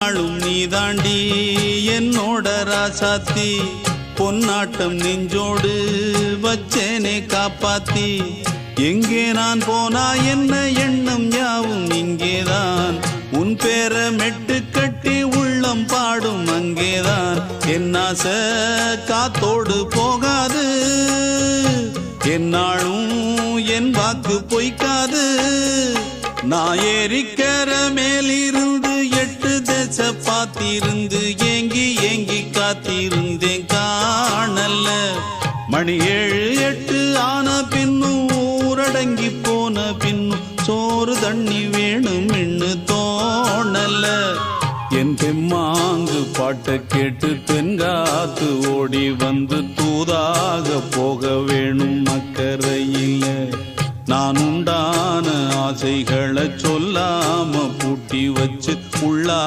நாளும் நீதாண்டி என்னோட ராசாத்தி பொன்னாட்டம் நெஞ்சோடு வச்சேனே காப்பாத்தி எங்கே நான் போனா என்ன எண்ணம் யாவும் இங்கேதான் உன் பேர மெட்டு கட்டி உள்ளம் பாடும் அங்கேதான் என் ஆசை காத்தோடு போகாது என்னாலும் என் வாக்கு பொய்க்காது நான் ஏறிக்கிற மேலிருந்து 8 தேச பார்த்திருந்து ஏங்கி ஏங்கி காத்திருந்தேன் காணல மணி 7 8 ஆன பின்னும் ஊரடங்கி போன பின்னும் சோறு தண்ணி வேணும் என்று தோணல என் பெம்மாங்கு பாட்டை கேட்டு பெண்காத்து ஓடி வந்து தூதாக போக வேணும் அக்கறையில் நான் உண்டான ஆசைகளை சொல்லாம பூட்டி வச்சு உள்ளா